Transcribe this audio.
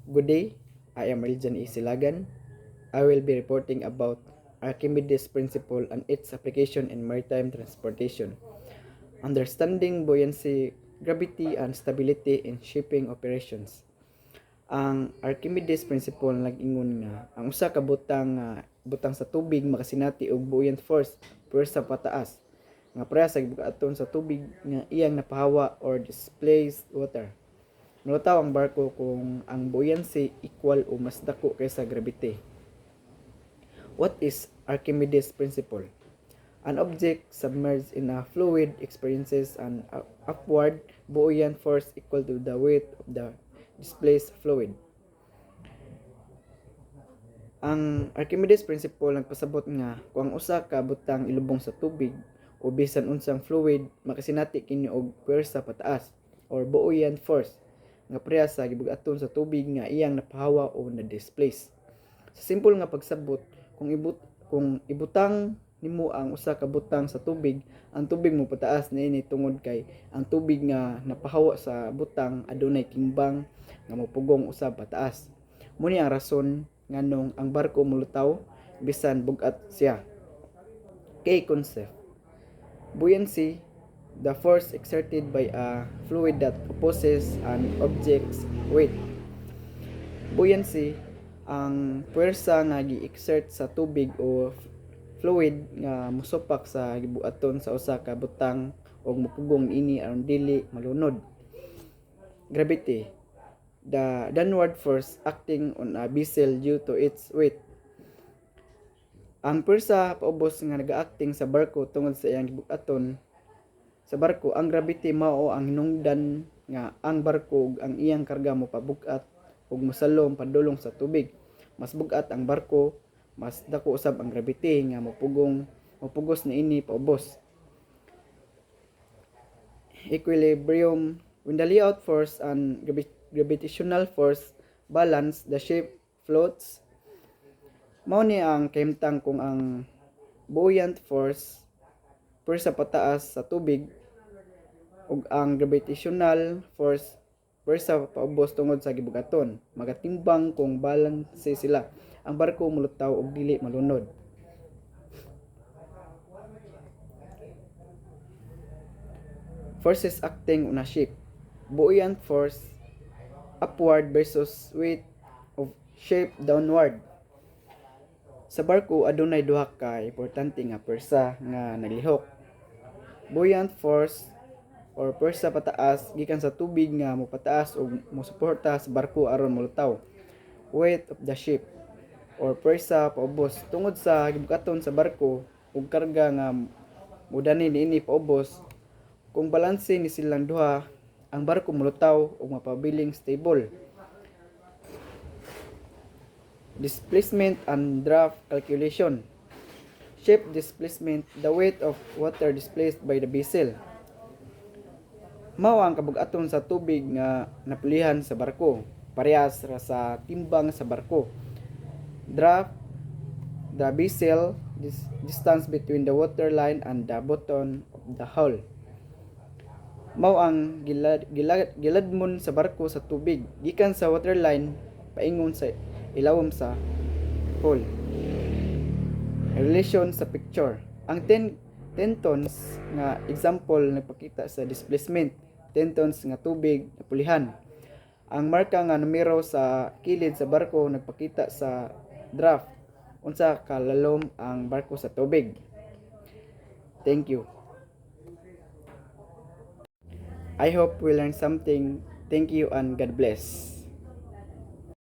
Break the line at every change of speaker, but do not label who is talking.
Good day, I am Religion Isilagan. I will be reporting about Archimedes' principle and its application in maritime transportation. Understanding buoyancy, gravity, and stability in shipping operations. Ang Archimedes principle nag-ingon nga ang usa ka butang sa tubig makasinati og buoyant force pwersa pataas nga pareha sa gibukaton sa tubig nga iyang napahawa or displaced water. Malutaw ang barko kung ang buoyancy equal o mas dako kaysa gravity. What is Archimedes' principle? An object submerged in a fluid experiences an upward buoyant force equal to the weight of the displaced fluid. Ang Archimedes' principle nagpasabot nga kung ang usa ka butang ilubong sa tubig o bisan unsang fluid makasinati kini og pwersa pataas or buoyant force nga pareha sa gibug-aton sa tubig nga iyang napahawa o na-displace. Sa simple nga pagsabot, kung ibutang nimo ang usa ka butang sa tubig, ang tubig mo pataas niini tungod kay ang tubig nga napahawa sa butang adunay kingbang nga mopugong usab pataas. Muni ang rason nganong ang barko molutaw bisan bugat siya. Kay concept. Buoyancy, the force exerted by a fluid that opposes an object's weight. Buoyancy, ang puwersa nga gi-exert sa tubig o fluid nga mosupak sa gibuaton sa usa ka butang ug mopugong ini aron dili malunod. Gravity, the downward force acting on a vessel due to its weight. Ang puwersa paubos nga nagaacting sa barko tungod sa iyang gibuaton sa barko, ang gravity mao ang hinungdan nga ang barko ug ang iyang karga mopabugat ug mosalom padulong sa tubig. Mas bugat ang barko, mas dako usab ang gravity nga mopugos niini paubos. Equilibrium, when the layout force and gravitational force balance, the ship floats. Mao ni ang kahimtang kung ang buoyant force pwersa pataas sa tubig ug ang gravitational force pwersa paubos tungod sa gibugaton, magatimbang kung balanse sila, ang barko molutaw ug dili malunod. Forces acting on a ship. Buoyant force upward versus weight of shape downward. Sa barko adunay duha ka importante nga pwersa nga naglihok. Buoyant force or pwersa pataas gikan sa tubig nga mopataas ug mosuporta sa barko aron molutaw. Weight of the ship or pwersa paubos tungod sa gibukaton sa barko ug karga nga mudani niini paubos. Kung balanse ni silang duha, ang barko molutaw ug mapabiling stable. Displacement and draft calculation. Ship displacement, the weight of water displaced by the vessel. Mao ang kabug-aton sa tubig nga napulihan sa barko, parehas ra sa timbang sa barko. Draft, the vessel, distance between the waterline and the bottom of the hull. Mao ang giladmon sa barko sa tubig gikan sa waterline paingon sa ilawom sa hull. Relation sa picture. Ang 10 tons nga example nagpakita sa displacement, 10 tons nga tubig napulihan. Ang marka nga numero sa kilid sa barko nagpakita sa draft unsa kalalom ang barko sa tubig. Thank you. I hope we learned something. Thank you and God bless.